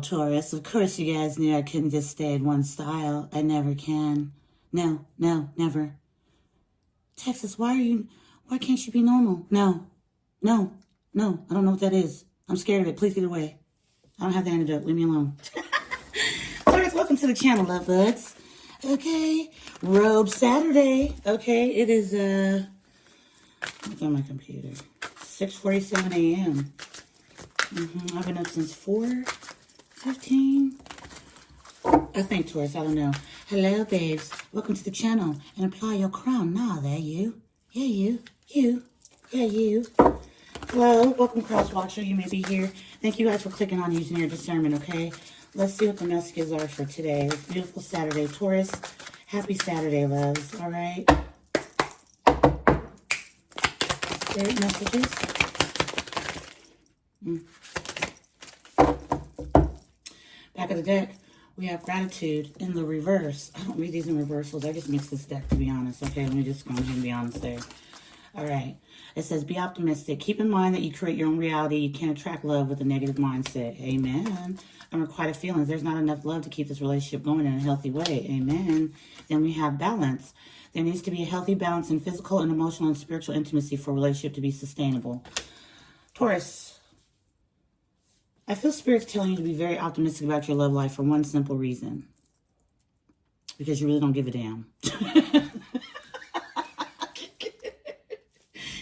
Taurus. Of course you guys knew I couldn't just stay in one style. I never can. No, never. Texas, why can't you be normal? No. I don't know what that is. I'm scared of it. Please get away. I don't have the antidote. Leave me alone. Taurus, welcome to the channel, love bugs. Okay. Robe Saturday. Okay, it is, what's on my computer? 6:47 a.m. I've been up since 4:15. I think, Taurus, I don't know. Hello, babes. Welcome to the channel. And apply your crown. Nah, there you. Yeah, you. Yeah, you. Hello, welcome, cross watcher. You may be here. Thank you guys for clicking on using your discernment, okay? Let's see what the messages are for today. It's a beautiful Saturday, Taurus. Happy Saturday, loves. All right. Spirit messages. Back of the deck, we have gratitude in the reverse. I don't read these in reversals. I just mix this deck, to be honest. Okay, let me just go ahead and be honest there. All right. It says, be optimistic. Keep in mind that you create your own reality. You can't attract love with a negative mindset. Amen. Unrequited feelings. There's not enough love to keep this relationship going in a healthy way. Amen. Then we have balance. There needs to be a healthy balance in physical and emotional and spiritual intimacy for a relationship to be sustainable. Taurus, I feel Spirit's telling you to be very optimistic about your love life for one simple reason. Because you really don't give a damn.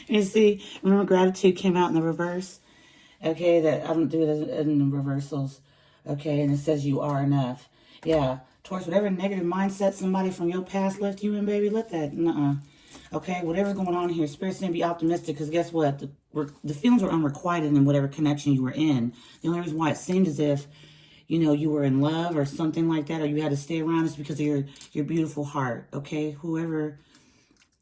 You see, remember gratitude came out in the reverse? Okay, that I don't do it in the reversals. Okay, and it says you are enough. Yeah, Taurus, whatever negative mindset somebody from your past left you in, baby, let that, Okay, whatever's going on here, Spirit's saying be optimistic, because guess what? The feelings were unrequited in whatever connection you were in. The only reason why it seemed as if, you were in love or something like that, or you had to stay around is because of your beautiful heart, okay? Whoever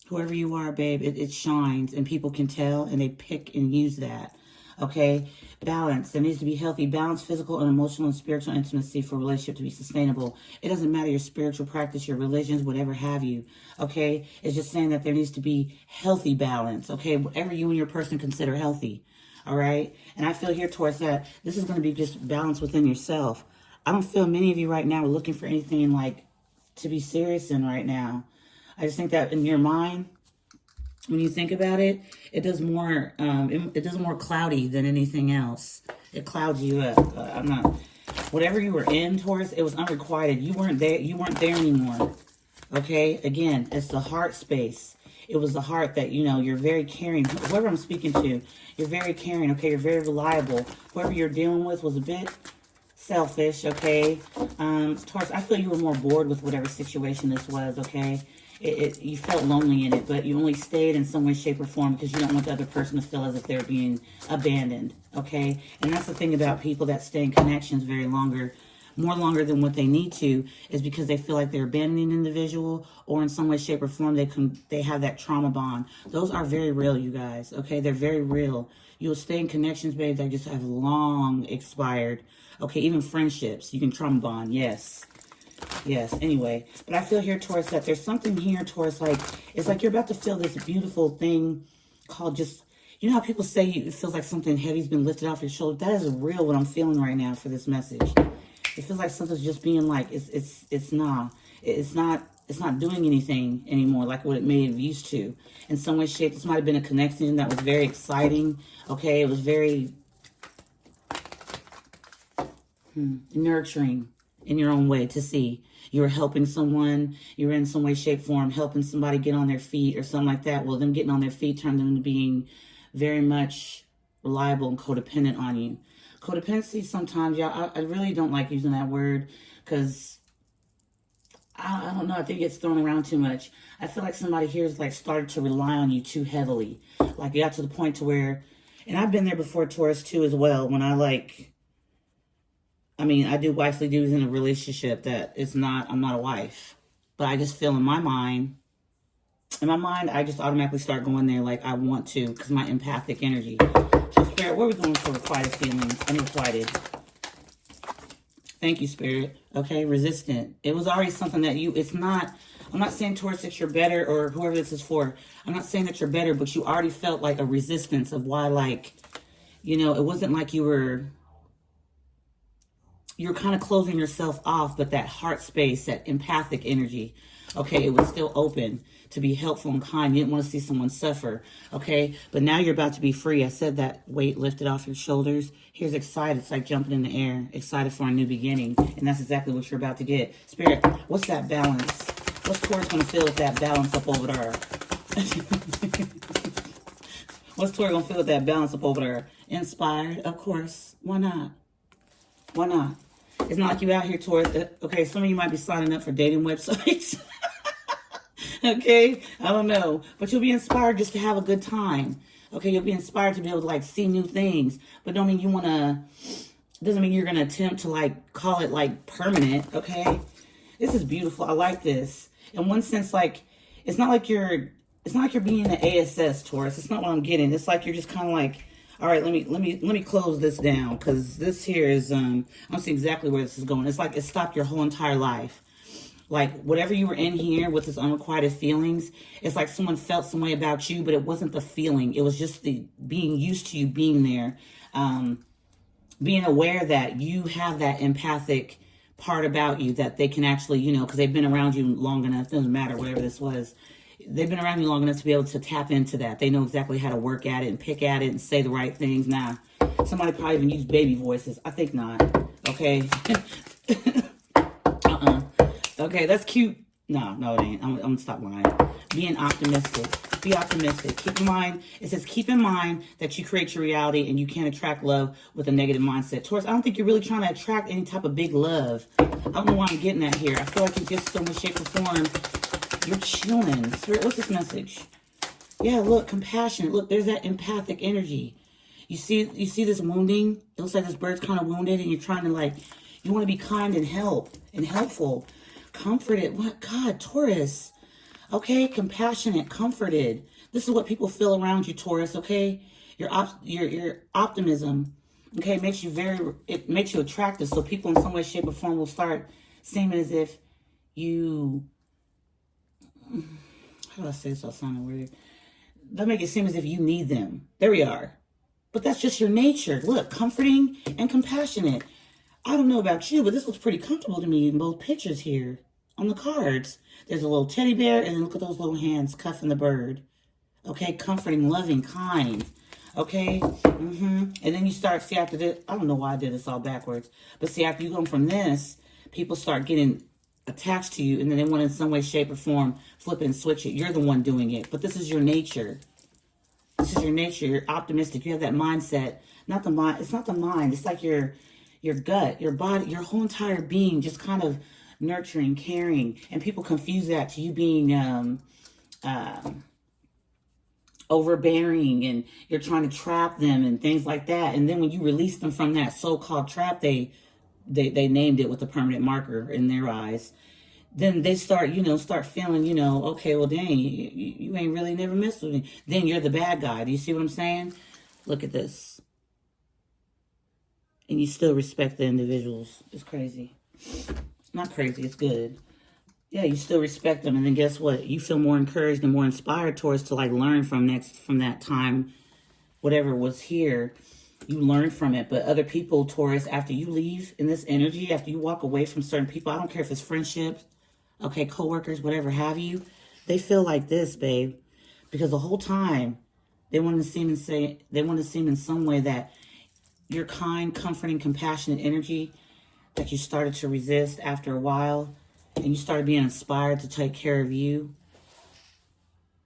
you are, babe, it shines, and people can tell, and they pick and use that, okay? Balance. There needs to be healthy balance, physical and emotional and spiritual intimacy for a relationship to be sustainable. It doesn't matter your spiritual practice, your religions, whatever have you, okay? It's just saying that there needs to be healthy balance, okay? Whatever you and your person consider healthy, all right? And I feel here towards that, this is going to be just balance within yourself. I don't feel many of you right now are looking for anything like to be serious in right now. I just think that in your mind, when you think about it, it does more. It does more cloudy than anything else. It clouds you up. Whatever you were in, Taurus, it was unrequited. You weren't there. You weren't there anymore. Okay. Again, it's the heart space. It was the heart that you're very caring. Whoever I'm speaking to, you're very caring. Okay, you're very reliable. Whoever you're dealing with was a bit selfish. Okay, Taurus, I feel you were more bored with whatever situation this was. Okay. You felt lonely in it, but you only stayed in some way, shape, or form because you don't want the other person to feel as if they're being abandoned, okay? And that's the thing about people that stay in connections more longer than what they need to, is because they feel like they're abandoning an individual, or in some way, shape, or form they have that trauma bond. Those are very real, you guys, okay? They're very real. You'll stay in connections, babe, that just have long expired, okay? Even friendships, you can trauma bond, yes. Yes, anyway. But I feel here, Taurus, that there's something here, Taurus, like, it's like you're about to feel this beautiful thing called just, how people say it feels like something heavy's been lifted off your shoulder? That is real what I'm feeling right now for this message. It feels like something's just being like, it's not doing anything anymore like what it may have used to. In some way, shape, this might have been a connection that was very exciting, okay? It was very nurturing in your own way to see. You were helping someone, you were in some way, shape, form, helping somebody get on their feet or something like that. Well, them getting on their feet turned them into being very much reliable and codependent on you. Codependency sometimes, y'all, I really don't like using that word because I don't know, I think it's thrown around too much. I feel like somebody here is like started to rely on you too heavily. Like you got to the point to where, and I've been there before, Taurus, too, as well, when I do wifely duties in a relationship that I'm not a wife. But I just feel in my mind, I just automatically start going there like I want to because my empathic energy. So, Spirit, what are we going for requited feelings? Unrequited. Thank you, Spirit. Okay, resistant. It was already something that I'm not saying, Taurus, that you're better or whoever this is for. I'm not saying that you're better, but you already felt like a resistance of why, it wasn't like you were you're kind of closing yourself off, but that heart space, that empathic energy, okay, it was still open to be helpful and kind. You didn't want to see someone suffer, okay? But now you're about to be free. I said that weight lifted off your shoulders. Here's excited. It's like jumping in the air, excited for a new beginning. And that's exactly what you're about to get. Spirit, what's that balance? What's Taurus going to feel with that balance up over there? What's Taurus going to feel with that balance up over there? Inspired, of course. Why not? Why not? It's not like you out here, Taurus. Okay, some of you might be signing up for dating websites. Okay, I don't know. But you'll be inspired just to have a good time. Okay, you'll be inspired to be able to, like, see new things. But don't mean you want to... Doesn't mean you're going to attempt to, like, call it, like, permanent. Okay? This is beautiful. I like this. In one sense, like, it's not like you're being an ASS, Taurus. It's not what I'm getting. It's like you're just kind of like... All right, let me close this down, because this here is I'm seeing exactly where this is going. It's like it stopped your whole entire life. Like whatever you were in here with this unrequited feelings, it's like someone felt some way about you, but it wasn't the feeling. It was just the being used to you being there, being aware that you have that empathic part about you that they can actually, you know, because they've been around you long enough. It doesn't matter whatever this was. They've been around you long enough to be able to tap into that. They know exactly how to work at it and pick at it and say the right things. Nah, somebody probably even use baby voices. I think not. Okay. Okay, that's cute. No, it ain't. I'm going to stop lying. Being optimistic. Be optimistic. Keep in mind, it says keep in mind that you create your reality and you can't attract love with a negative mindset. Taurus, I don't think you're really trying to attract any type of big love. I don't know why I'm getting that here. I feel like it's just so much shape or form. You're chilling. Spirit, what's this message? Yeah, look, compassionate. Look, there's that empathic energy. You see this wounding? It looks like this bird's kind of wounded and you're trying to, like, you want to be kind and helpful. Comforted. What? God, Taurus. Okay, compassionate, comforted. This is what people feel around you, Taurus, okay? Your optimism, okay, makes you attractive. So people in some way, shape, or form will start seeming as if you... How do I say this without sounding weird? They'll make it seem as if you need them. There we are. But that's just your nature. Look, comforting and compassionate. I don't know about you, but this looks pretty comfortable to me in both pictures here. On the cards, there's a little teddy bear, and then look at those little hands cuffing the bird. Okay, comforting, loving, kind. Okay? And then you start, see, after this, I don't know why I did this all backwards, but see, after you go from this, people start getting attached to you, and then they want to in some way, shape, or form flip it and switch it. You're the one doing it, but this is your nature. This is your nature. You're optimistic. You have that mindset. Not the mind. It's not the mind. It's like your gut, your body, your whole entire being, just kind of nurturing, caring, and people confuse that to you being overbearing, and you're trying to trap them and things like that. And then when you release them from that so-called trap, they named it with a permanent marker in their eyes. Then they start feeling, okay, well, dang, you ain't really never messed with me. Then you're the bad guy. Do you see what I'm saying? Look at this. And you still respect the individuals. It's crazy. Not crazy, it's good. Yeah, you still respect them. And then guess what? You feel more encouraged and more inspired towards to, like, learn from that time, whatever was here. You learn from it. But other people, Taurus, after you leave in this energy, after you walk away from certain people, I don't care if it's friendships, okay, coworkers, whatever have you, they feel like this, babe. Because the whole time, they want to seem in some way that your kind, comforting, compassionate energy that you started to resist after a while, and you started being inspired to take care of you.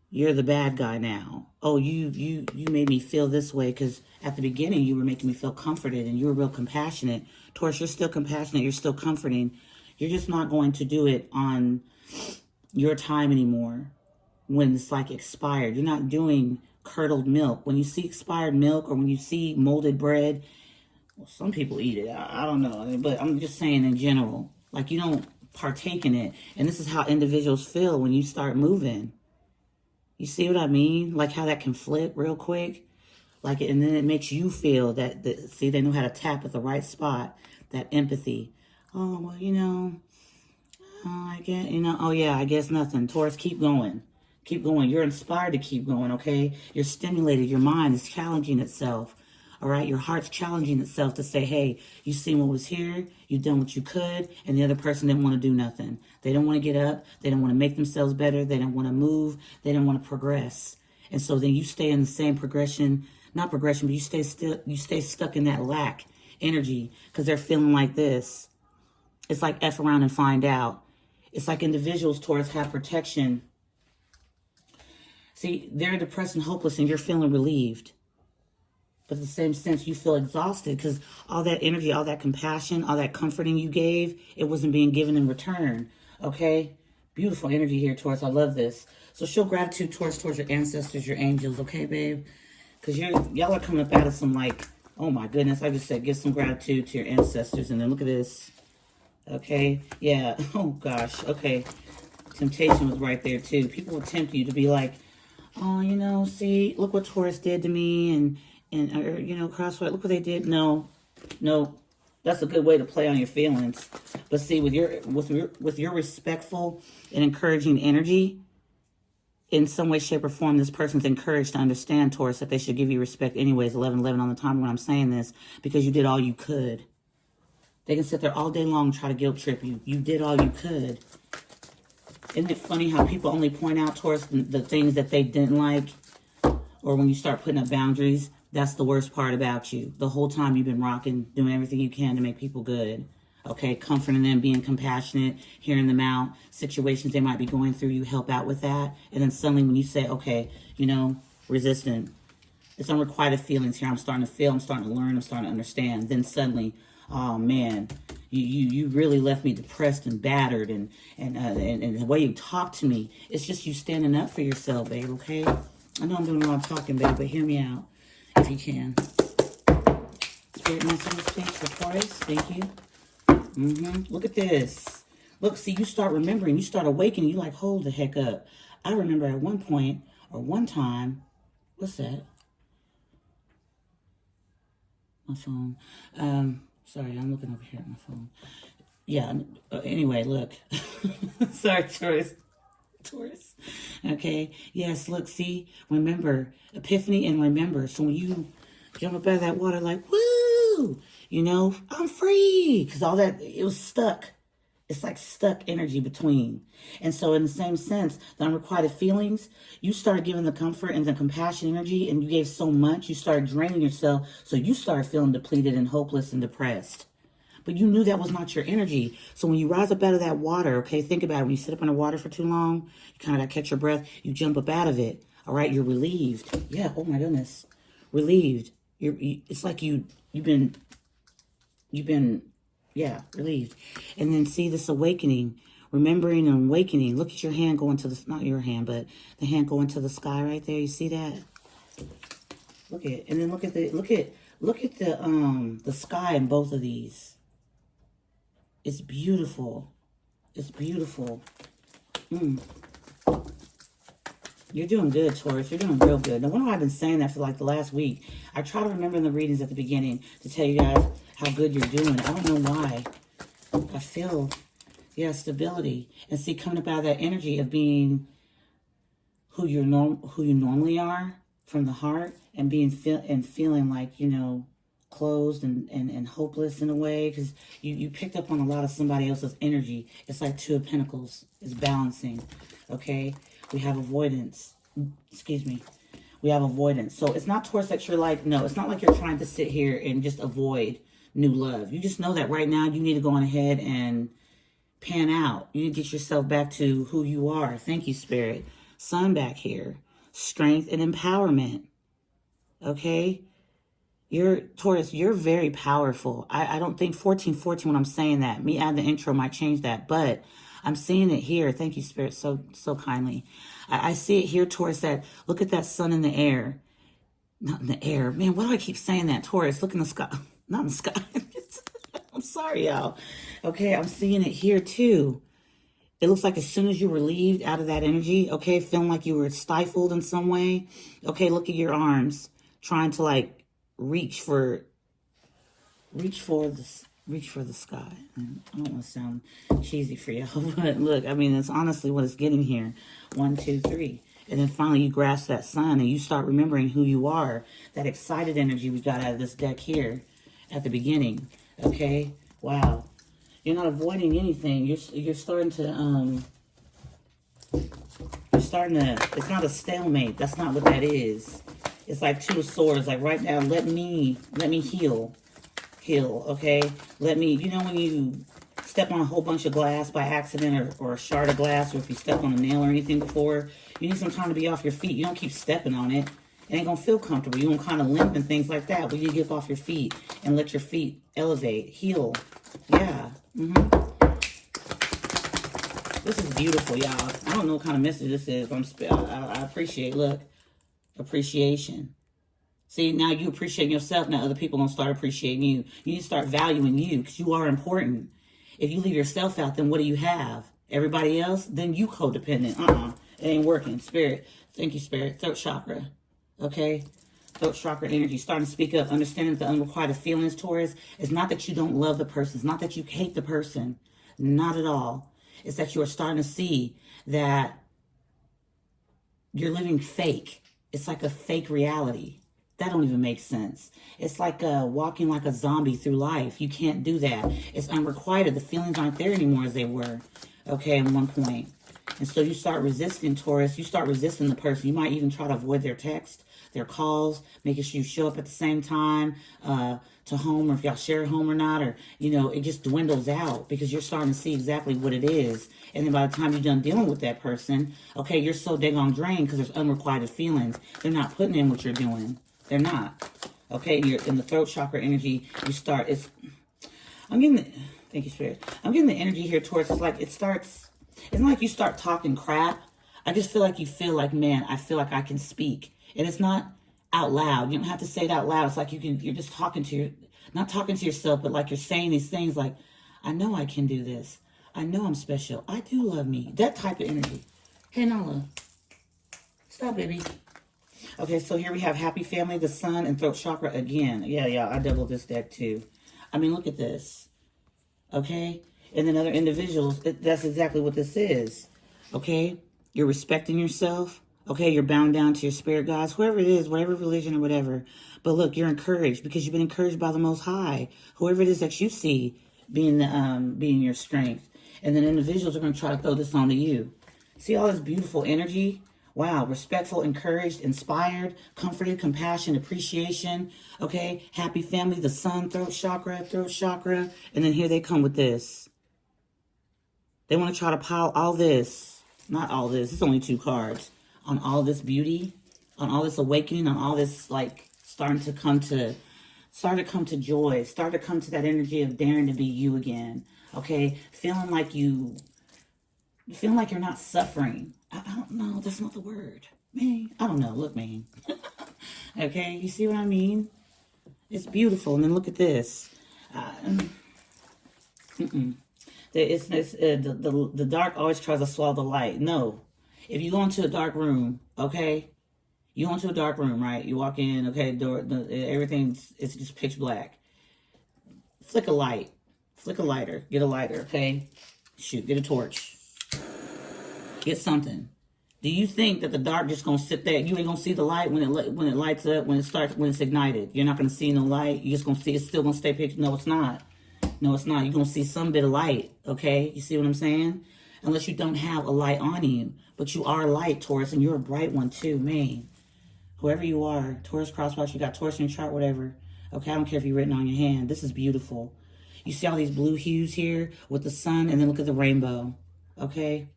You're the bad guy now. Oh, you made me feel this way because at the beginning you were making me feel comforted and you were real compassionate. Taurus, you're still compassionate. You're still comforting. You're just not going to do it on your time anymore when it's like expired. You're not doing curdled milk. When you see expired milk or when you see molded bread, well, some people eat it. I don't know. But I'm just saying in general, like you don't partake in it. And this is how individuals feel when you start moving. You see what I mean? Like how that can flip real quick. Like, and then it makes you feel that, see, they know how to tap at the right spot. That empathy. Oh, well, I guess, oh yeah, I guess nothing. Taurus, keep going. Keep going. You're inspired to keep going, okay? You're stimulated. Your mind is challenging itself. All right, your heart's challenging itself to say, hey, you seen what was here, you done what you could, and the other person didn't want to do nothing. They don't want to get up, they don't want to make themselves better, they don't want to move, they don't want to progress. And so then you stay in the same progression, not progression, but you stay stuck in that lack energy because they're feeling like this. It's like F around and find out. It's like individuals towards have protection. See, they're depressed and hopeless and you're feeling relieved. But in the same sense, you feel exhausted because all that energy, all that compassion, all that comforting you gave, it wasn't being given in return. Okay? Beautiful energy here, Taurus. I love this. So show gratitude towards your ancestors, your angels. Okay, babe? Because y'all are coming up out of some like, oh my goodness. I just said give some gratitude to your ancestors. And then look at this. Okay? Yeah. Oh, gosh. Okay. Temptation was right there, too. People will tempt you to be like, oh, you know, see, look what Taurus did to me, and you know, crossword, look what they did. No, that's a good way to play on your feelings. But see, with your respectful and encouraging energy, in some way, shape, or form, this person's encouraged to understand, Taurus, that they should give you respect anyways, 11-11 on the time when I'm saying this, because you did all you could. They can sit there all day long and try to guilt trip you. You did all you could. Isn't it funny how people only point out towards the things that they didn't like? Or when you start putting up boundaries, that's the worst part about you. The whole time you've been rocking, doing everything you can to make people good. Okay, comforting them, being compassionate, hearing them out, situations they might be going through, you help out with that. And then suddenly when you say, okay, you know, resistant, it's unrequited feelings here. I'm starting to feel, I'm starting to learn, I'm starting to understand. Then suddenly, oh man, you really left me depressed and battered, and the way you talk to me, it's just you standing up for yourself, babe, okay? I know I'm doing a lot of talking, babe, but hear me out if you can. Spirit message, please, for Taurus. Thank you. Look at this. Look, see, you start remembering, you start awakening, you like, hold the heck up. I remember at one point, or one time, what's that? My phone. Sorry, I'm looking over here at my phone. Yeah, anyway, look. Sorry, Taurus. Okay, yes, look, see, remember, epiphany and remember. So when you jump up out of that water like, woo, you know, I'm free. Because all that, it was stuck. It's like stuck energy between. And so in the same sense, the unrequited feelings, you started giving the comfort and the compassion energy, and you gave so much, you started draining yourself, so you started feeling depleted and hopeless and depressed. But you knew that was not your energy. So when you rise up out of that water, okay, think about it. When you sit up in the water for too long, you kind of got to catch your breath, you jump up out of it. All right, you're relieved. Yeah, oh my goodness. Relieved. It's like you've been, yeah, relieved. And then see this awakening, remembering and awakening. Look at your hand going to the, not your hand, but the hand going to the sky right there. You see that? Look at, and then look at the sky in both of these. It's beautiful. It's beautiful. You're doing good, Taurus. You're doing real good. Now, why have I been saying that for like the last week? I try to remember in the readings at the beginning to tell you guys how good you're doing. I don't know why. I feel, yeah, stability. And see, coming up out of that energy of being who you normally are from the heart, and being feeling like, you know, closed and hopeless in a way, because you picked up on a lot of somebody else's energy. It's like Two of Pentacles. It's balancing. Okay? We have avoidance. Excuse me. We have avoidance. So it's not towards that you're like, no, it's not like you're trying to sit here and just avoid new love. You just know that right now you need to go on ahead and pan out. You need to get yourself back to who you are. Thank you, Spirit. Sun back here. Strength and empowerment. Okay? Taurus, you're very powerful. I don't think 1414 when I'm saying that. Me add the intro might change that. But I'm seeing it here. Thank you, Spirit, so kindly. I see it here, Taurus, that look at that sun in the air. Not in the air. Man, why do I keep saying that? Taurus, look in the sky. Not in the sky. I'm sorry, y'all. Okay, I'm seeing it here, too. It looks like as soon as you were relieved out of that energy, okay, feeling like you were stifled in some way. Okay, look at your arms. Trying to, like, reach for the sky. I don't want to sound cheesy for y'all, but look, I mean, it's honestly what it's getting here. 1, 2, 3. And then finally you grasp that sun and you start remembering who you are. That excited energy we got out of this deck here at the beginning. Okay? Wow. You're not avoiding anything. You're starting to, it's not a stalemate. That's not what that is. It's like two swords. Like right now, let me heal, okay? Let me, you know when you step on a whole bunch of glass by accident or a shard of glass, or if you step on a nail or anything before, you need some time to be off your feet. You don't keep stepping on it. It ain't gonna feel comfortable. You gonna kind of limp and things like that. But you get off your feet and let your feet elevate, heal. Yeah. This is beautiful, y'all. I don't know what kind of message this is, but I appreciate, look, appreciation. See, now you appreciate yourself. Now other people going to start appreciating you. You need to start valuing you because you are important. If you leave yourself out, then what do you have? Everybody else? Then you codependent. It ain't working. Spirit. Thank you, Spirit. Throat chakra. Okay? Throat chakra energy. Starting to speak up. Understanding the unrequited feelings, Taurus. It's not that you don't love the person. It's not that you hate the person. Not at all. It's that you are starting to see that you're living fake. It's like a fake reality. That don't even make sense. It's like walking like a zombie through life. You can't do that. It's unrequited. The feelings aren't there anymore as they were, okay, at one point. And so you start resisting, Taurus. You start resisting the person. You might even try to avoid their text, their calls, making sure you show up at the same time to home, or if y'all share a home or not, or, you know, it just dwindles out because you're starting to see exactly what it is. And then by the time you're done dealing with that person, okay, you're so daggone drained because there's unrequited feelings. They're not putting in what you're doing. They're not. Okay, you're in the throat chakra energy. You start, I'm getting the, thank you, Spirit. I'm getting the energy here towards, it's like it's not like you start talking crap. I just feel like you feel like, man, I feel like I can speak. And it's not out loud. You don't have to say it out loud. It's like you're just talking to not talking to yourself, but like you're saying these things like, I know I can do this. I know I'm special. I do love me. That type of energy. Hey, Nala. Stop, baby. Okay, so here we have Happy Family, the Sun, and Throat Chakra again. Yeah, I doubled this deck too. I mean, look at this. Okay? And then other individuals, that's exactly what this is. Okay? You're respecting yourself. Okay? You're bound down to your spirit guides, whoever it is, whatever religion or whatever. But look, you're encouraged because you've been encouraged by the Most High. Whoever it is that you see being your strength. And then individuals are going to try to throw this onto you. See all this beautiful energy? Wow, respectful, encouraged, inspired, comforted, compassion, appreciation. Okay, Happy Family, the Sun, throat chakra. And then here they come with this. They want to try to pile all this, not all this, it's only 2 cards, on all this beauty, on all this awakening, on all this, like, starting to come to joy, start to come to that energy of daring to be you again. Okay, feeling like you're not suffering. I don't know. That's not the word. Man, I don't know. Look, man. Okay, you see what I mean? It's beautiful. And then look at this. The dark always tries to swallow the light. No. If you go into a dark room, okay? You go into a dark room, right? You walk in, okay, it's just pitch black. Flick a light. Flick a lighter. Get a lighter, okay? Shoot, get a torch. Get something. Do you think that the dark just gonna sit there? You ain't gonna see the light when it lights up, when it's ignited. You're not gonna see no light. You're just gonna see it's still gonna stay pitch. No, it's not. No, it's not. You're gonna see some bit of light. Okay, you see what I'm saying? Unless you don't have a light on you, but you are light, Taurus, and you're a bright one too, man. Whoever you are, Taurus crosswatch, you got Taurus in your chart, whatever. Okay, I don't care if you're written on your hand. This is beautiful. You see all these blue hues here with the sun, and then look at the rainbow. Okay.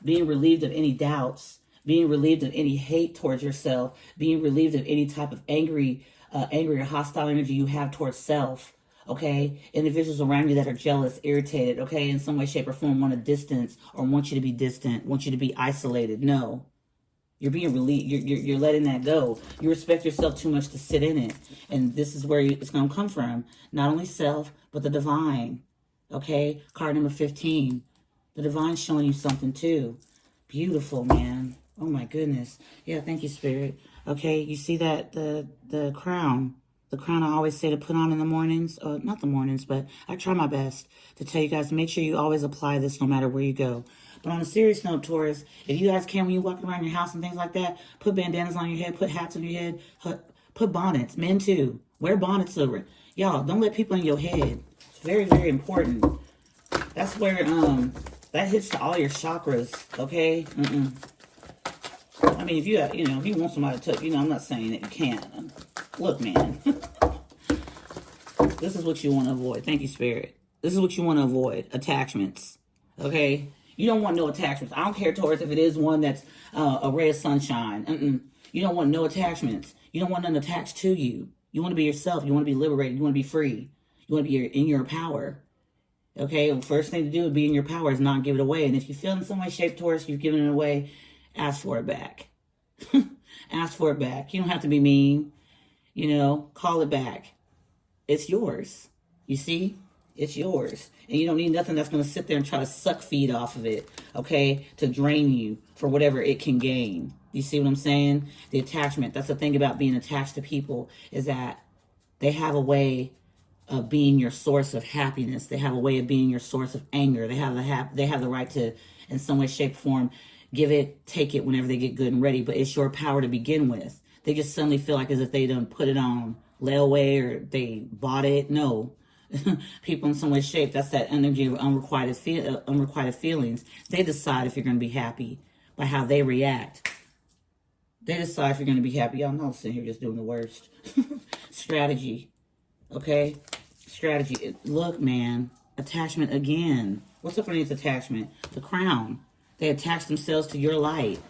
Being relieved of any doubts, being relieved of any hate towards yourself, being relieved of any type of angry or hostile energy you have towards self, okay? Individuals around you that are jealous, irritated, okay, in some way, shape, or form want to distance or want you to be distant, want you to be isolated. No. You're being relieved. You're letting that go. You respect yourself too much to sit in it. And this is where it's going to come from. Not only self, but the divine. Okay, card number 15. The divine's showing you something too. Beautiful, man. Oh my goodness. Yeah, thank you, Spirit. Okay, you see that the crown. The crown I always say to put on in the mornings, or not the mornings, but I try my best to tell you guys to make sure you always apply this no matter where you go. But on a serious note, Taurus, if you guys can, when you walk around your house and things like that, put bandanas on your head, put hats on your head, put bonnets. Men too. Wear bonnets over it. Y'all, don't let people in your head. It's very, very important. That's where, that hits to all your chakras, okay? I mean, if you have, if you want somebody to touch, I'm not saying that you can't. Look, man. This is what you want to avoid. Thank you, Spirit. This is what you want to avoid. Attachments. Okay? You don't want no attachments. I don't care, Taurus, if it is one that's a ray of sunshine. You don't want no attachments. You don't want none attached to you. You want to be yourself. You want to be liberated. You want to be free. You want to be in your power. Okay? The first thing to do to be in your power is not give it away. And if you feel in some way, shape, Taurus, you've given it away, ask for it back. Ask for it back. You don't have to be mean. Call it back. It's yours. You see? It's yours. And you don't need nothing that's going to sit there and try to suck feed off of it, okay, to drain you for whatever it can gain. You see what I'm saying? The attachment. That's the thing about being attached to people, is that they have a way of being your source of happiness. They have a way of being your source of anger. They have the right to, in some way, shape, form, give it, take it whenever they get good and ready. But it's your power to begin with. They just suddenly feel like as if they done put it on layaway or they bought it. No. People in some way, shape, that's that energy of unrequited feelings. They decide if you're going to be happy by how they react. They decide if you're going to be happy. Y'all know I'm sitting here just doing the worst. Strategy. Okay? Strategy. Look, man. Attachment again. What's up underneath attachment? The crown. They attach themselves to your light.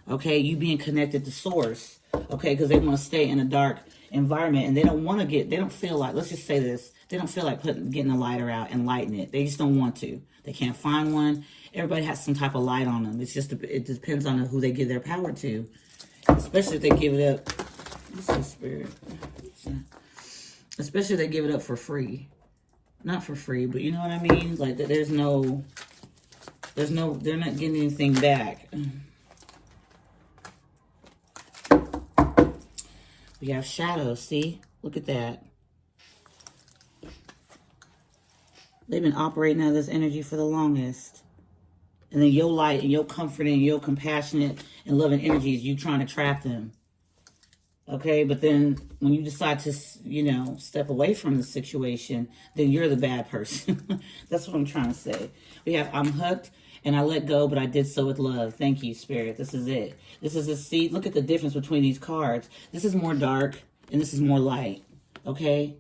Okay? You being connected to source. Okay? Because they want to stay in a dark environment, and they don't feel like, let's just say this, they don't feel like getting a lighter out and lighting it. They just don't want to. They can't find one. Everybody has some type of light on them. It depends on who they give their power to, especially if they give it up. What's the Spirit? Especially if they give it up for free. Not for free, but you know what I mean? Like, they're not getting anything back. We have shadows, see? Look at that. They've been operating out of this energy for the longest. And then your light and your comfort and your compassionate and loving energies, you trying to trap them. Okay, but then when you decide to, step away from the situation, then you're the bad person. That's what I'm trying to say. We have, I'm hooked and I let go, but I did so with love. Thank you, Spirit. This is it. This is a seed. Look at the difference between these cards. This is more dark and this is more light. Okay?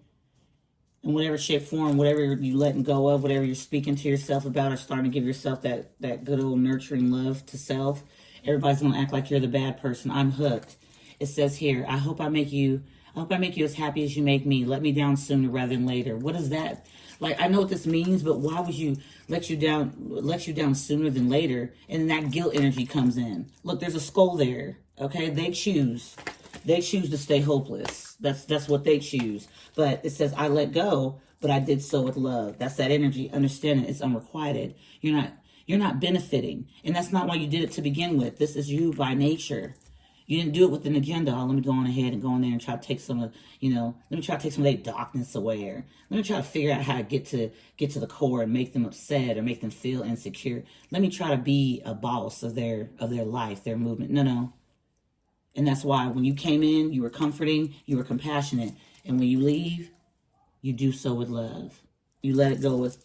In whatever shape, form, whatever you're letting go of, whatever you're speaking to yourself about or starting to give yourself that good old nurturing love to self, everybody's going to act like you're the bad person. I'm hooked. It says here, I hope I make you as happy as you make me. Let me down sooner rather than later. What is that? Like, I know what this means, but why would you let you down sooner than later? And then that guilt energy comes in. Look, there's a skull there. Okay, they choose to stay hopeless. That's what they choose. But it says, I let go, but I did so with love. That's that energy. Understand it. It's unrequited. You're not benefiting. And that's not why you did it to begin with. This is you by nature. You didn't do it with an agenda. Oh, let me go on ahead and go in there and try to take some of, let me try to take some of their darkness away. Or let me try to figure out how to get to the core and make them upset or make them feel insecure. Let me try to be a boss of their life, their movement. No. And that's why when you came in, you were comforting, you were compassionate. And when you leave, you do so with love. You let it go with,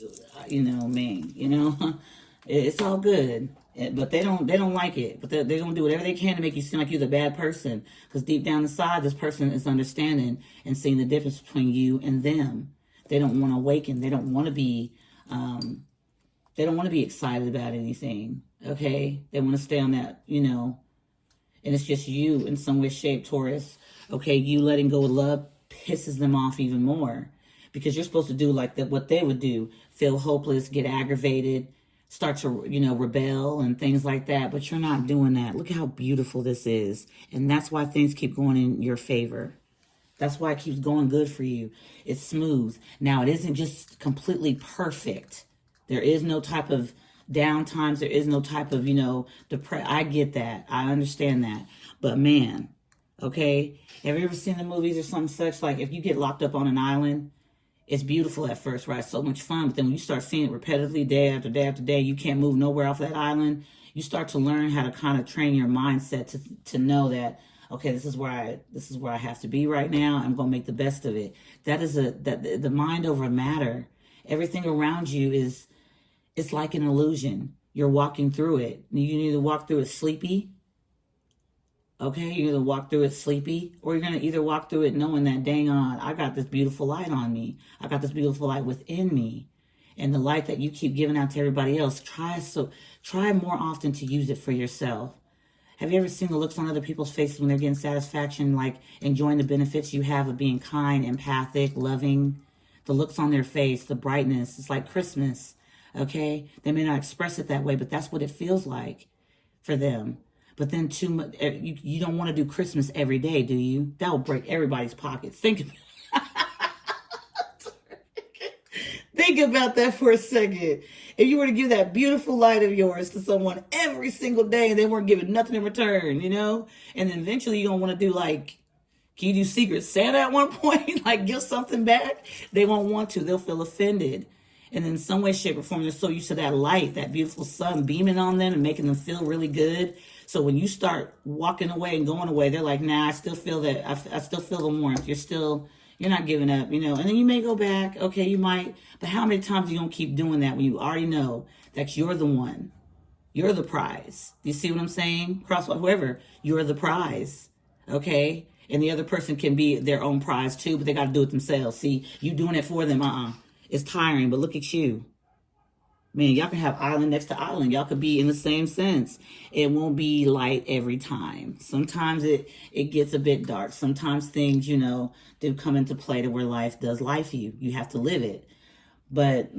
It's all good. But they don't like it. But they're going to do whatever they can to make you seem like you're the bad person. Because deep down inside, this person is understanding and seeing the difference between you and them. They don't want to awaken. They don't want to be excited about anything. Okay? They want to stay on that, and it's just you in some way, shape, Taurus. Okay, you letting go of love pisses them off even more. Because you're supposed to do like what they would do. Feel hopeless, get aggravated, start to, rebel and things like that. But you're not doing that. Look how beautiful this is. And that's why things keep going in your favor. That's why it keeps going good for you. It's smooth. Now, it isn't just completely perfect. There is no type of down times. There is no type of, I get that. I understand that. But man, Okay? Have you ever seen the movies or something such? Like, if you get locked up on an island, it's beautiful at first, right? So much fun. But then when you start seeing it repetitively day after day after day, you can't move nowhere off that island. You start to learn how to kind of train your mindset to know that, okay, this is where I have to be right now. I'm gonna make the best of it. That is the mind over matter. Everything around you is, it's like an illusion. You're walking through it. You can either walk through it sleepy. Okay, you're gonna walk through it sleepy, or you're gonna either walk through it knowing that, dang on, I got this beautiful light on me. I got this beautiful light within me. And the light that you keep giving out to everybody else, try more often to use it for yourself. Have you ever seen the looks on other people's faces when they're getting satisfaction, like enjoying the benefits you have of being kind, empathic, loving? The looks on their face, the brightness, it's like Christmas. Okay, they may not express it that way, but that's what it feels like for them. But then too much, you don't want to do Christmas every day, do you? That will break everybody's pockets. Think about that for a second. If you were to give that beautiful light of yours to someone every single day and they weren't giving nothing in return, and then eventually you're going to want to do like, can you do Secret Santa at one point? Like give something back? They won't want to. They'll feel offended. And in some way, shape, or form, they're so used to that light, that beautiful sun beaming on them and making them feel really good. So when you start walking away and going away, they're like, nah, I still feel that. I still feel the warmth. You're not giving up, And then you may go back. Okay, you might. But how many times are you going to keep doing that when you already know that you're the one? You're the prize. You see what I'm saying? Whoever, you're the prize. Okay? And the other person can be their own prize too, but they got to do it themselves. See, you doing it for them, It's tiring, but look at you. Man, y'all can have island next to island. Y'all could be in the same sense. It won't be light every time. Sometimes it gets a bit dark. Sometimes things, do come into play to where life does life you. You have to live it. But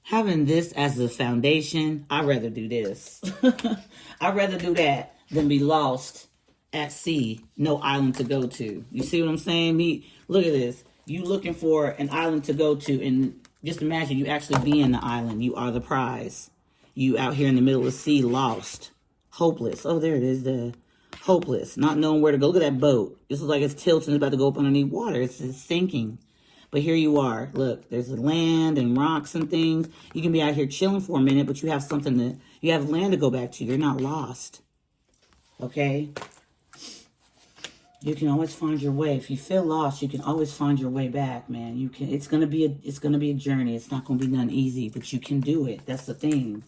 having this as the foundation, I'd rather do this. I'd rather do that than be lost at sea, no island to go to. You see what I'm saying? Look at this. You looking for an island to go to, and just imagine you actually be in the island. You are the prize. You out here in the middle of the sea, lost, hopeless. Oh, there it is, the hopeless, not knowing where to go. Look at that boat. This is like it's tilting, it's about to go up underneath water. It's sinking. But here you are. Look, there's land and rocks and things. You can be out here chilling for a minute, but you have you have land to go back to. You're not lost. Okay? You can always find your way. If you feel lost, you can always find your way back, man. You can. It's gonna be a journey. It's not gonna be none easy, but you can do it. That's the thing.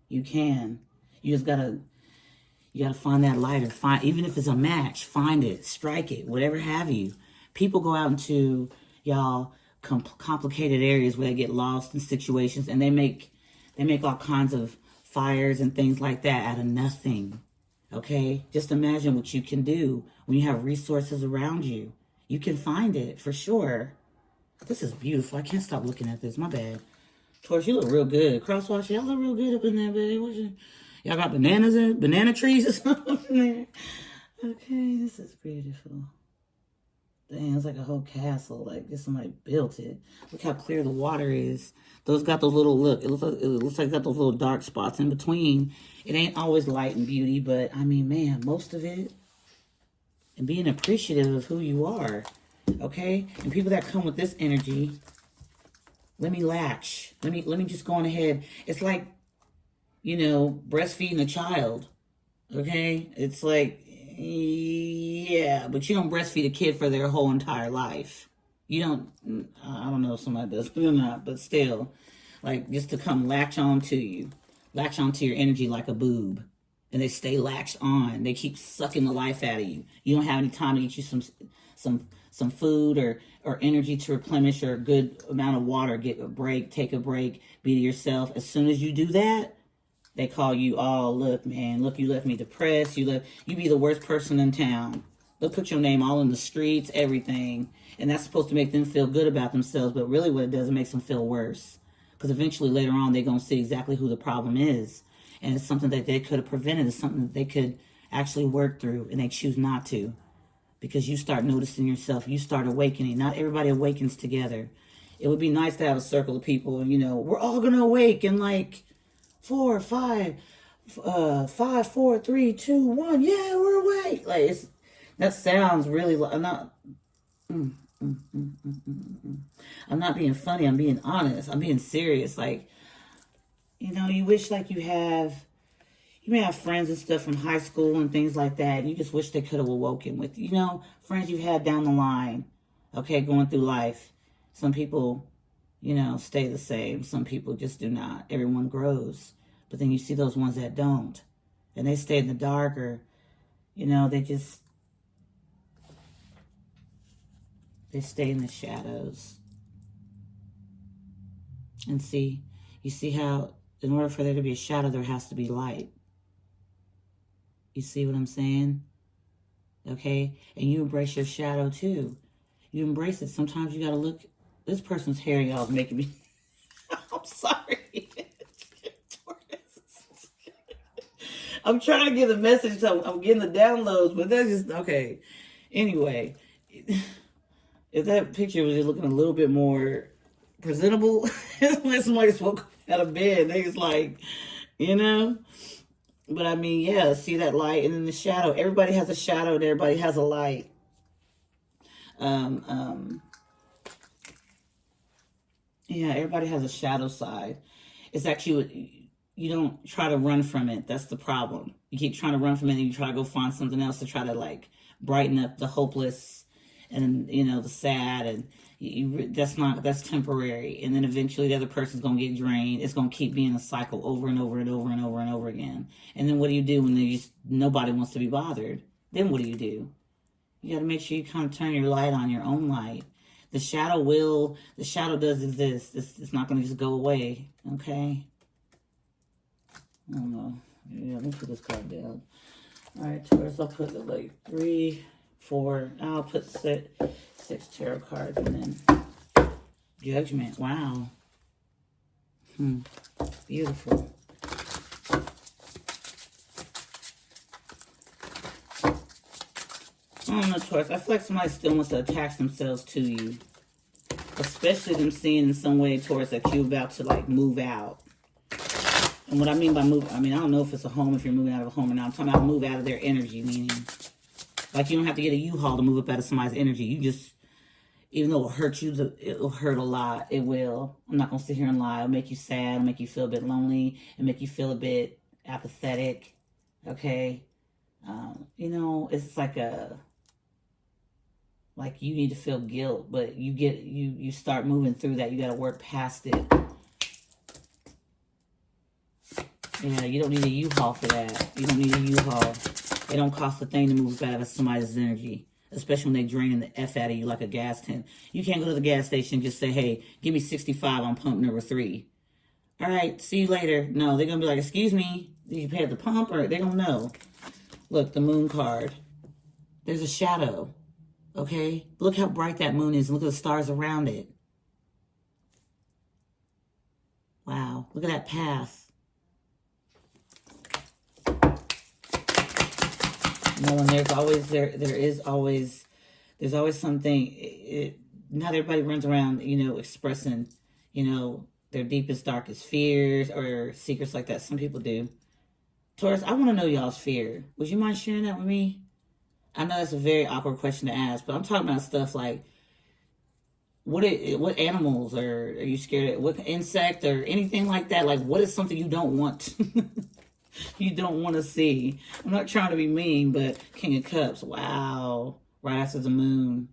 You can. You just gotta find that lighter. Even if it's a match, find it, strike it, whatever have you. People go out into complicated areas where they get lost in situations, and they make all kinds of fires and things like that out of nothing. Okay, just imagine what you can do when you have resources around you. You can find it for sure. This is beautiful. I can't stop looking at this. My bad. Taurus, you look real good. Crosswatch, y'all look real good up in there, baby. Y'all got banana trees or something up in there. Okay, this is beautiful. Dang, it's like a whole castle. Like just somebody built it. Look how clear the water is. Those got those little It looks like got those little dark spots in between. It ain't always light and beauty, but I mean, man, most of it. And being appreciative of who you are, okay? And people that come with this energy, let me latch. Let me just go on ahead. It's like, breastfeeding a child, okay? It's like, yeah, but you don't breastfeed a kid for their whole entire life. You don't, I don't know if somebody does or not, but still, like just to come latch on to you, latch on to your energy like a boob. And they stay latched on. They keep sucking the life out of you. You don't have any time to get you some food or energy to replenish or a good amount of water. Get a break, take a break, be to yourself. As soon as you do that, they call you, oh, look, man, look, you left me depressed. You be the worst person in town. They'll put your name all in the streets, everything. And that's supposed to make them feel good about themselves. But really what it does, it makes them feel worse. Because eventually later on, they're going to see exactly who the problem is. And it's something that they could have prevented. It's something that they could actually work through. And they choose not to. Because you start noticing yourself. You start awakening. Not everybody awakens together. It would be nice to have a circle of people. And, we're all going to awake in like 4, 5, 4, 3, 2, 1. Yeah, we're awake. Like, That sounds really, I'm not, I'm not being funny. I'm being honest. I'm being serious. Like, you know, you wish like you may have friends and stuff from high school and things like that. And you just wish they could have awoken with, you know, friends you've had down the line, okay, going through life. Some people, you know, stay the same. Some people just do not. Everyone grows. But then you see those ones that don't. And they stay in the dark, or, you know, they stay in the shadows. And see, you see how in order for there to be a shadow, there has to be light. You see what I'm saying? Okay? And you embrace your shadow too. You embrace it. Sometimes you got to look. This person's hair, y'all, is making me. I'm sorry. I'm trying to get the message, so I'm getting the downloads, but that's just, okay. Anyway, if that picture was just looking a little bit more presentable, it's like somebody woke out of bed. They was like, you know? But I mean, yeah, see that light and then the shadow. Everybody has a shadow and everybody has a light. Yeah, everybody has a shadow side. It's actually, you don't try to run from it. That's the problem. You keep trying to run from it and you try to go find something else to try to like brighten up the hopeless and, you know, the sad, and that's temporary. And then eventually the other person's going to get drained. It's going to keep being a cycle over and over and over and over and over again. And then what do you do when nobody wants to be bothered? Then what do? You got to make sure you kind of turn your light on, your own light. The shadow does exist. It's not going to just go away. Okay. I don't know. Yeah, let me put this card down. All right, Taurus, I'll put like 3, 4. I'll put 6 tarot cards, and then Judgment. Wow. Beautiful. I don't know, Taurus. I feel like somebody still wants to attach themselves to you. Especially them seeing in some way, Taurus, that you're about to like move out. And what I mean by move, I don't know if it's a home, if you're moving out of a home or not. I'm talking about move out of their energy, meaning like you don't have to get a U-Haul to move up out of somebody's energy. You just, even though it'll hurt you, it'll hurt a lot. It will. I'm not going to sit here and lie. It'll make you sad. It'll make you feel a bit lonely. It'll make you feel a bit apathetic. Okay? You know, it's like you need to feel guilt, but you start moving through that. You got to work past it. Yeah, you don't need a U-Haul for that. You don't need a U-Haul. It don't cost a thing to move out of somebody's energy, especially when they draining the F out of you like a gas tank. You can't go to the gas station and just say, hey, give me 65 on pump number 3. All right, see you later. No, they're going to be like, excuse me, did you pay at the pump? Or they're going to know. Look, the moon card. There's a shadow, okay? Look how bright that moon is. Look at the stars around it. Wow, look at that path. You know, and there's always something. Not everybody runs around, you know, expressing, you know, their deepest, darkest fears or secrets like that. Some people do. Taurus, I want to know y'all's fear. Would you mind sharing that with me? I know that's a very awkward question to ask, but I'm talking about stuff like, what animals are you scared of? What insect or anything like that? Like, what is something you don't want? You don't want to see. I'm not trying to be mean, but King of Cups, wow. Right after the moon,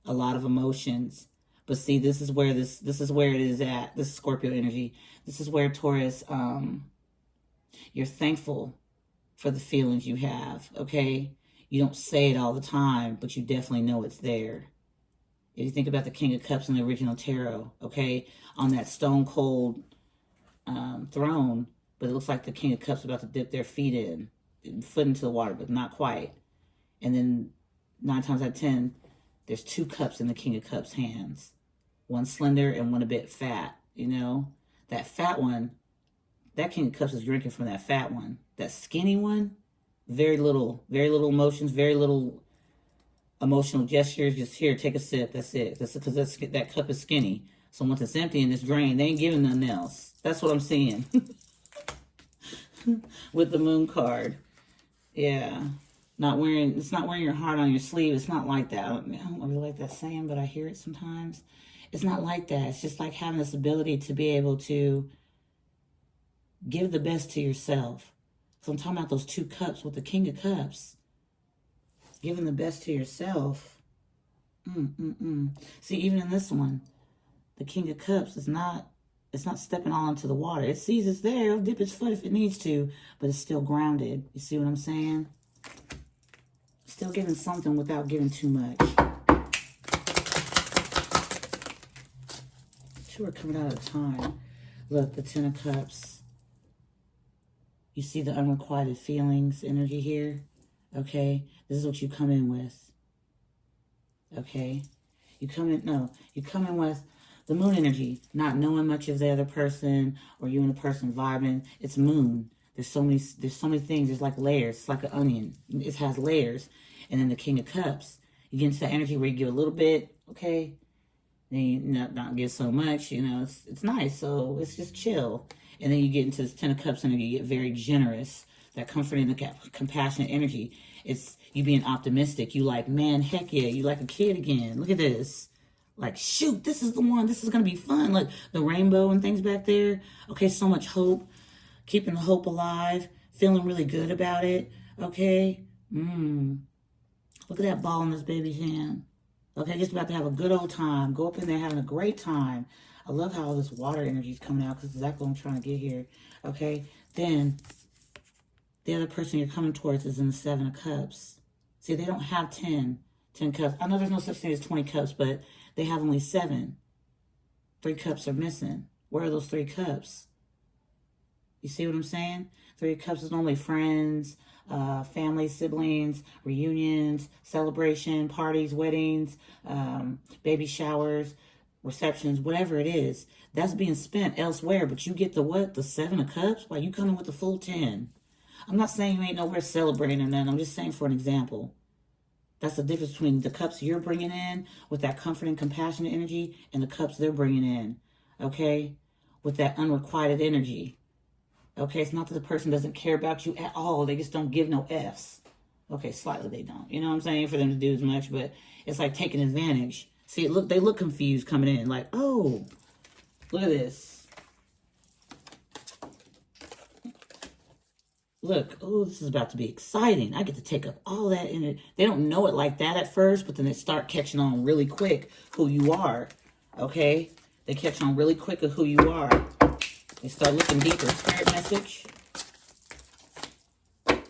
a lot of emotions. But see, this is where it is at. This is Scorpio energy. This is where, Taurus, you're thankful for the feelings you have, okay? You don't say it all the time, but you definitely know it's there. If you think about the King of Cups in the original tarot, okay, on that stone cold throne, but it looks like the King of Cups is about to dip their foot into the water, but not quite. And then 9 times out of 10, there's 2 cups in the King of Cups' hands. One slender and one a bit fat, you know? That fat one, that King of Cups is drinking from that fat one. That skinny one, very little emotions, very little emotional gestures. Just here, take a sip, that's it. That's because that cup is skinny. So once it's empty and it's drained, they ain't giving nothing else. That's what I'm seeing. With the moon card. Yeah. It's not wearing your heart on your sleeve. It's not like that. I don't really like that saying, but I hear it sometimes. It's not like that. It's just like having this ability to be able to give the best to yourself. So I'm talking about those 2 cups with the King of Cups. Giving the best to yourself. See, even in this one, the King of Cups is not, it's not stepping all into the water. It sees it's there. It'll dip its foot if it needs to, but it's still grounded. You see what I'm saying? Still giving something without giving too much. 2 are coming out at a time. Look, the 10 of Cups. You see the unrequited feelings energy here? Okay? This is what you come in with. Okay? You come in with the moon energy, not knowing much of the other person or you and the person vibing. It's moon. There's so many things. There's like layers. It's like an onion. It has layers. And then the King of Cups. You get into that energy where you give a little bit, okay? Then you not give so much, you know. It's nice. So it's just chill. And then you get into this 10 of Cups energy. You get very generous. That comforting, the compassionate energy. It's you being optimistic. You like, man, heck yeah. You like a kid again. Look at this. Like, shoot, this is the one. This is going to be fun. Like the rainbow and things back there. Okay, so much hope. Keeping the hope alive. Feeling really good about it. Okay. Look at that ball in this baby's hand. Okay, just about to have a good old time. Go up in there having a great time. I love how all this water energy is coming out because that's exactly what I'm trying to get here. Okay, then the other person you're coming towards is in the 7 of Cups. See, they don't have 10 cups. I know there's no such thing as 20 cups, but they have only 7. 3 cups are missing. Where are those 3 cups? You see what I'm saying? 3 of Cups is normally friends, family, siblings, reunions, celebration, parties, weddings, baby showers, receptions, whatever it is. That's being spent elsewhere, but you get the what? The 7 of Cups? Why, you coming with the full 10. I'm not saying you ain't nowhere celebrating or nothing. I'm just saying for an example. That's the difference between the cups you're bringing in with that comfort and compassionate energy and the cups they're bringing in, okay? With that unrequited energy. Okay, it's not that the person doesn't care about you at all. They just don't give no Fs. Okay, slightly they don't. You know what I'm saying? For them to do as much, but it's like taking advantage. See, they look confused coming in. Like, oh, look at this. Look, oh, this is about to be exciting. I get to take up all that in it. They don't know it like that at first, but then they start catching on really quick who you are. Okay? They catch on really quick of who you are. They start looking deeper. Spirit message.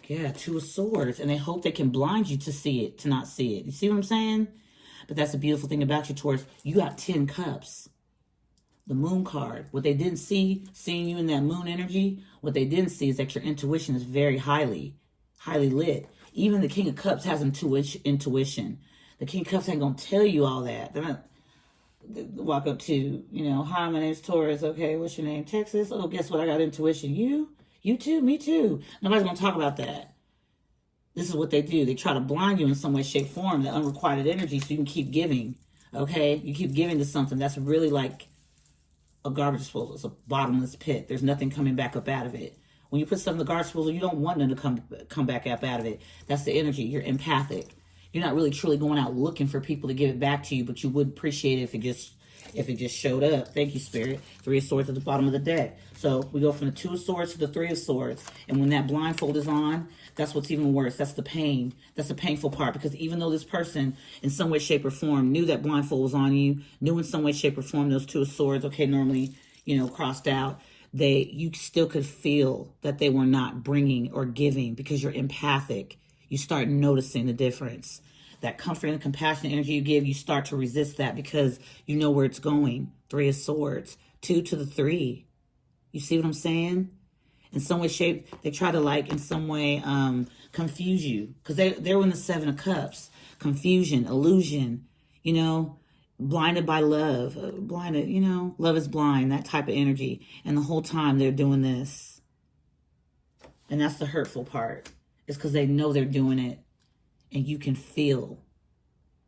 Yeah, 2 of Swords. And they hope they can blind you to see it, to not see it. You see what I'm saying? But that's the beautiful thing about you, Taurus. You got 10 cups. The moon card. What they didn't see, seeing you in that moon energy, what they didn't see is that your intuition is very highly lit. Even the King of Cups has intuition. The King of Cups ain't going to tell you all that. They're not walk up to, you know, hi, my name's Taurus. Okay, what's your name? Texas. Oh, guess what? I got intuition. You too? Me too. Nobody's going to talk about that. This is what they do. They try to blind you in some way, shape, form, the unrequited energy so you can keep giving. Okay? You keep giving to something that's really like a garbage disposal. It's a bottomless pit. There's nothing coming back up out of it. When you put something in the garbage disposal, you don't want them to come back up out of it. That's the energy. You're empathic. You're not really truly going out looking for people to give it back to you, but you would appreciate it if it just showed up. Thank you, Spirit. 3 of Swords at the bottom of the deck. So we go from the 2 of Swords to the 3 of Swords. And when that blindfold is on, that's what's even worse. That's the pain. That's the painful part. Because even though this person, in some way, shape, or form, knew that blindfold was on you, knew in some way, shape, or form those 2 of Swords, okay, normally, you know, crossed out, you still could feel that they were not bringing or giving because you're empathic. You start noticing the difference. That comfort and compassion energy you give, you start to resist that because you know where it's going. 3 of Swords, 2 to the 3. You see what I'm saying? In some way, shape, they try to like in some way confuse you because they're in the 7 of Cups. Confusion, illusion, you know, blinded by love, blinded, you know, love is blind, that type of energy. And the whole time they're doing this. And that's the hurtful part. It's because they know they're doing it. And you can feel.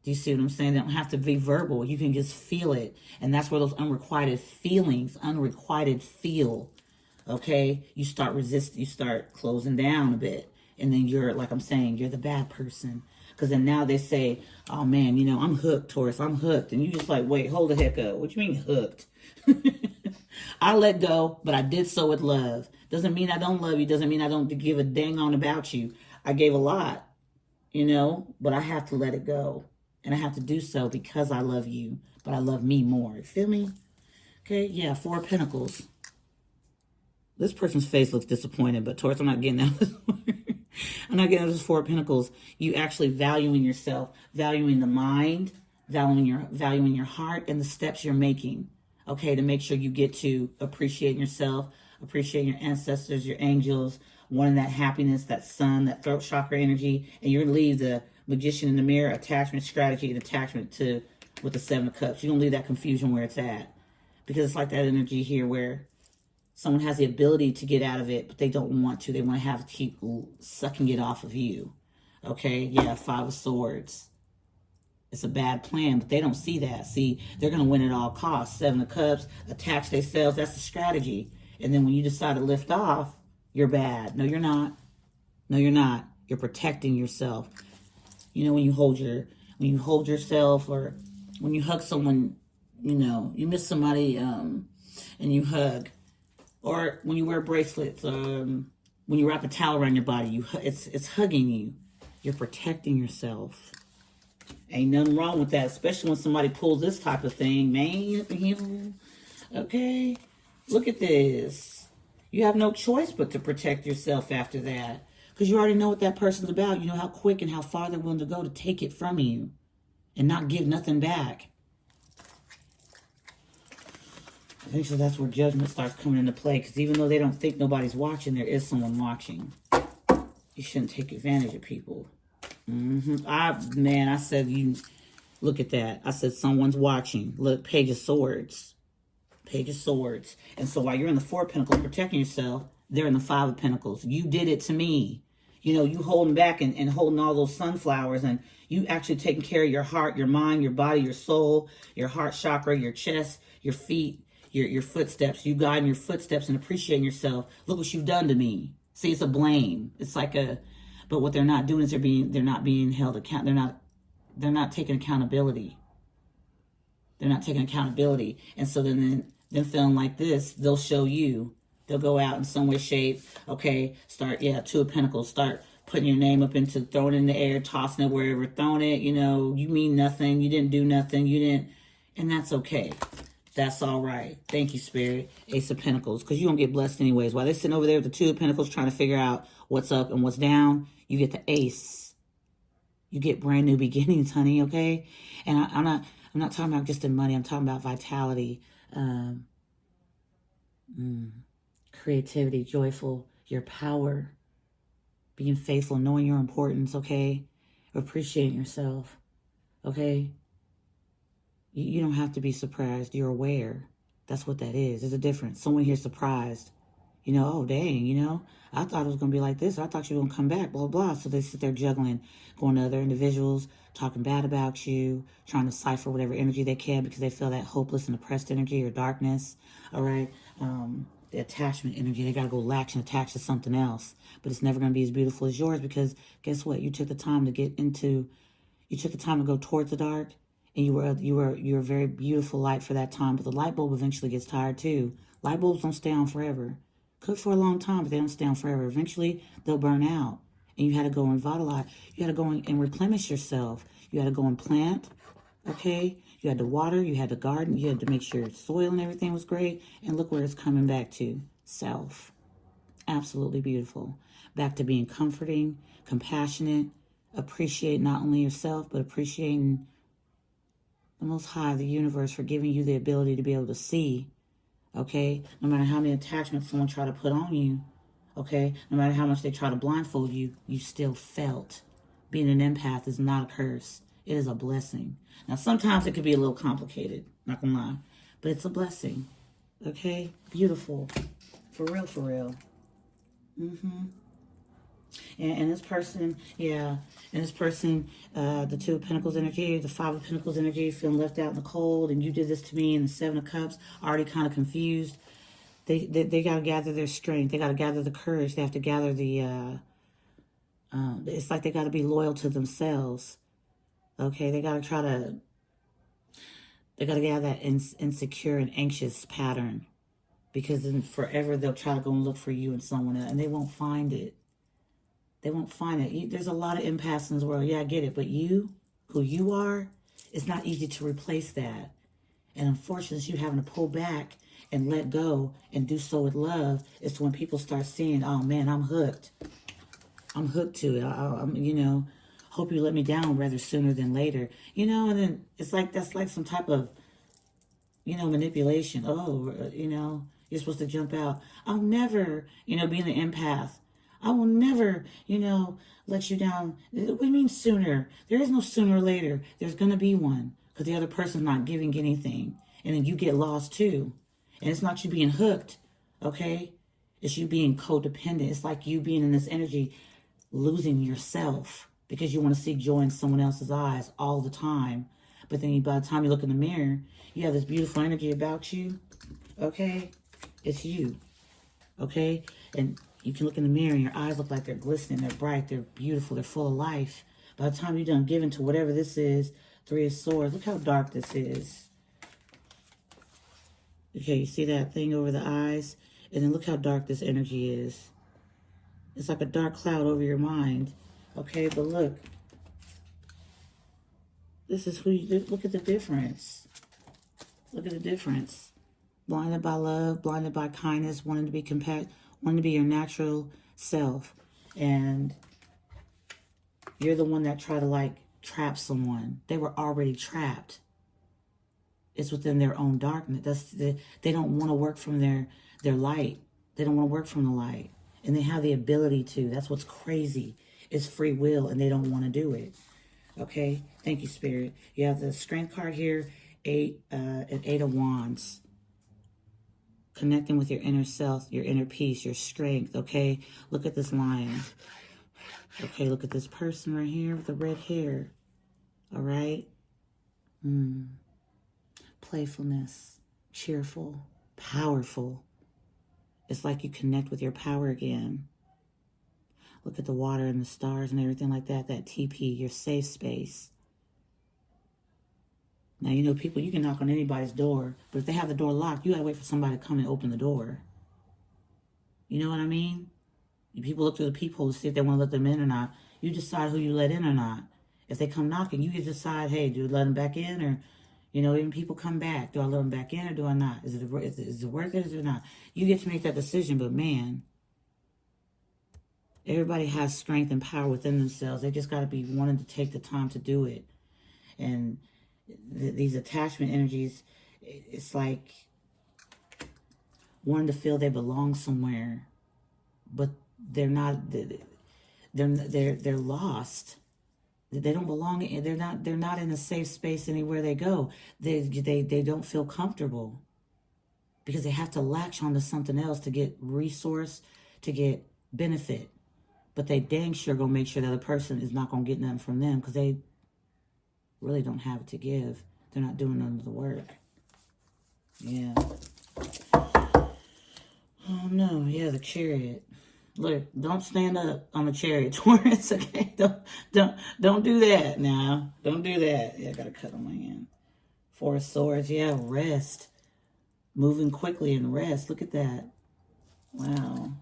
Do you see what I'm saying? They don't have to be verbal. You can just feel it. And that's where those unrequited feel, okay? You start resisting. You start closing down a bit. And then you're, like I'm saying, you're the bad person. Because then now they say, oh man, you know, I'm hooked, Taurus, I'm hooked. And you just like, wait, hold the heck up. What you mean hooked? I let go, but I did so with love. Doesn't mean I don't love you. Doesn't mean I don't give a dang on about you. I gave a lot, you know, but I have to let it go. And I have to do so because I love you, but I love me more. You feel me? Okay, yeah, Four of Pentacles. This person's face looks disappointed, but Taurus, I'm not getting that. I'm not getting those Four of Pentacles. You actually valuing yourself, valuing the mind, valuing your heart, and the steps you're making. Okay, to make sure you get to appreciate yourself, appreciate your ancestors, your angels, wanting that happiness, that sun, that throat chakra energy, and you're gonna leave the Magician in the Mirror, attachment, strategy, and attachment to with the Seven of Cups. You're gonna leave that confusion where it's at, because it's like that energy here where someone has the ability to get out of it, but they don't want to. They want to have to keep sucking it off of you. Okay, yeah, Five of Swords. It's a bad plan, but they don't see that. See, they're going to win at all costs. Seven of Cups, attach themselves. That's the strategy. And then when you decide to lift off, you're bad. No, you're not. No, you're not. You're protecting yourself. You know, when you hold yourself, or when you hug someone, you know, you miss somebody, and you hug, or when you wear bracelets, when you wrap a towel around your body, it's hugging you. You're protecting yourself. Ain't nothing wrong with that, especially when somebody pulls this type of thing, man. Okay, look at this. You have no choice but to protect yourself after that, because you already know what that person's about. You know how quick and how far they're willing to go to take it from you and not give nothing back. I think so. That's where judgment starts coming into play, because even though they don't think nobody's watching, there is someone watching. You shouldn't take advantage of people. I said, you look at that. I said someone's watching. Look, Page of Swords. Page of Swords. And so while you're in the Four of Pentacles protecting yourself, they're in the Five of Pentacles. You did it to me. You know, you holding back and holding all those sunflowers, and you actually taking care of your heart, your mind, your body, your soul, your heart chakra, your chest, your feet, your footsteps. You guiding your footsteps and appreciating yourself. Look what you've done to me. See, it's a blame. It's like but what they're not doing is they're not being held account. They're not taking accountability. They're not taking accountability. And so then feeling like this, they'll show you. They'll go out in some way, shape. Okay, start, Two of Pentacles. Start putting your name up into, throwing it in the air, tossing it wherever, throwing it, you know, you mean nothing. You didn't do nothing. And that's okay. That's all right. Thank you, Spirit. Ace of Pentacles. Because you don't get blessed anyways. While they're sitting over there with the Two of Pentacles trying to figure out what's up and what's down, you get the Ace. You get brand new beginnings, honey, okay? And I'm not talking about just in money. I'm talking about vitality, creativity, joyful, your power, being faithful, knowing your importance, okay? Appreciating yourself, okay? You don't have to be surprised. You're aware. That's what that is. There's a difference. Someone here surprised. You know, oh, dang, you know, I thought it was going to be like this. I thought you were going to come back, blah, blah. So they sit there juggling, going to other individuals, talking bad about you, trying to cipher whatever energy they can because they feel that hopeless and oppressed energy or darkness, all right? The attachment energy, they got to go latch and attach to something else. But it's never going to be as beautiful as yours, because guess what? You took the time to go towards the dark. And you were a very beautiful light for that time. But the light bulb eventually gets tired too. Light bulbs don't stay on forever. Could for a long time, but they don't stay on forever. Eventually, they'll burn out. And you had to go and vitalize. You had to go and replenish yourself. You had to go and plant, okay? You had to water. You had to garden. You had to make sure soil and everything was great. And look where it's coming back to. Self. Absolutely beautiful. Back to being comforting, compassionate, appreciate not only yourself, but appreciating the Most High, the universe, for giving you the ability to be able to see, okay? No matter how many attachments someone try to put on you, okay? No matter how much they try to blindfold you, you still felt. Being an empath is not a curse. It is a blessing. Now, sometimes it could be a little complicated, not gonna lie, but it's a blessing, okay? Beautiful. For real, for real. And this person, the Two of Pentacles energy, the Five of Pentacles energy, feeling left out in the cold, and you did this to me, and the Seven of Cups, already kind of confused. They got to gather their strength. They got to gather the courage. They have to gather the It's like they got to be loyal to themselves. Okay, they got to they got to get out of that insecure and anxious pattern, because then forever they'll try to go and look for you and someone else, and they won't find it. They won't find it. There's a lot of impasse in this world. Yeah, I get it. But you, who you are, it's not easy to replace that. And unfortunately, you having to pull back and let go and do so with love is when people start seeing, oh man, I'm hooked. I'm hooked to it. I'm, hope you let me down rather sooner than later. And then it's like, that's like some type of, manipulation. Oh, you're supposed to jump out. I'll never, be the empath. I will never, let you down. What do you mean sooner? There is no sooner or later. There's going to be one, because the other person's not giving anything. And then you get lost too. And it's not you being hooked, okay? It's you being codependent. It's like you being in this energy, losing yourself because you want to see joy in someone else's eyes all the time. But then by the time you look in the mirror, you have this beautiful energy about you, okay? It's you, okay? And you can look in the mirror and your eyes look like they're glistening, they're bright, they're beautiful, they're full of life. By the time you're done giving to whatever this is, Three of Swords, look how dark this is. Okay, you see that thing over the eyes? And then look how dark this energy is. It's like a dark cloud over your mind. Okay, but look. This is who you, look at the difference. Look at the difference. Blinded by love, blinded by kindness, wanting to be wanting to be your natural self. And you're the one that tried to trap someone. They were already trapped. It's within their own darkness. They don't want to work from their light. They don't want to work from the light. And they have the ability to. That's what's crazy. It's free will, and they don't want to do it. Okay? Thank you, Spirit. You have the Strength card here, an 8 of Wands. Connecting with your inner self, your inner peace, your strength, okay? Look at this lion. Okay, look at this person right here with the red hair. All right? Playfulness, cheerful, powerful. It's like you connect with your power again. Look at the water and the stars and everything like that. That TP, your safe space. Now, people, you can knock on anybody's door, but if they have the door locked, you gotta wait for somebody to come and open the door. You know what I mean? People look through the peephole to see if they want to let them in or not. You decide who you let in or not. If they come knocking, you can decide, hey, do you let them back in, or even people come back. Do I let them back in or do I not? Is it worth it or not? You get to make that decision, but man, everybody has strength and power within themselves. They just got to be wanting to take the time to do it. And these attachment energies, it's like wanting to feel they belong somewhere, but they're not. They're lost. They don't belong. They're not in a safe space anywhere they go. They don't feel comfortable because they have to latch onto something else to get resource, to get benefit. But they dang sure gonna make sure that the person is not gonna get nothing from them because they really don't have it to give. They're not doing none of the work. Yeah. Oh no, yeah, the Chariot. Look, don't stand up on the Chariot, Taurus, okay? Don't do that now. Don't do that. Yeah, I gotta cut on my hand. Four of Swords, yeah, rest. Moving quickly and rest. Look at that. Wow.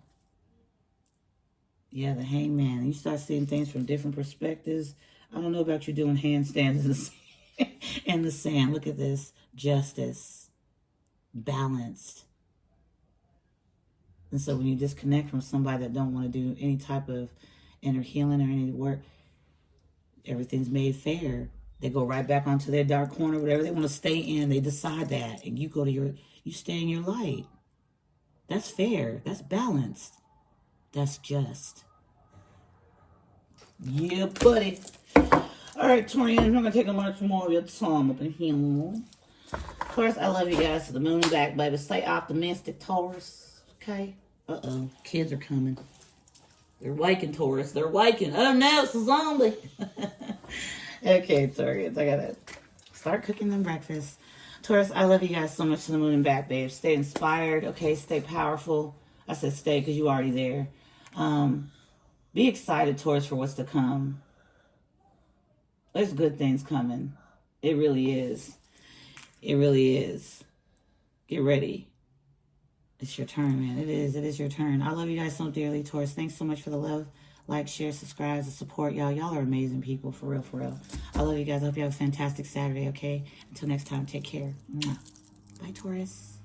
Yeah, the Hangman. You start seeing things from different perspectives. I don't know about you doing handstands in the sand. Look at this. Justice. Balanced. And so when you disconnect from somebody that don't want to do any type of inner healing or any work, everything's made fair. They go right back onto their dark corner, whatever they want to stay in. They decide that. And you you stay in your light. That's fair. That's balanced. That's just. Yeah, buddy. All right, Torian, I'm not going to take much more of your time up in here. Taurus, I love you guys. The moon back, baby. Stay optimistic, Taurus. Okay? Uh-oh. Kids are coming. They're waking, Taurus. They're waking. Oh, no, it's a zombie. Okay, Taurus. I got to start cooking them breakfast. Taurus, I love you guys so much to the moon and back, babe. Stay inspired, okay? Stay powerful. I said stay because you're already there. Be excited, Taurus, for what's to come. There's good things coming. It really is. It really is. Get ready. It's your turn, man. It is. It is your turn. I love you guys so dearly, Taurus. Thanks so much for the love. Like, share, subscribe, and support. Y'all are amazing people. For real, for real. I love you guys. I hope you have a fantastic Saturday, okay? Until next time, take care. Bye, Taurus.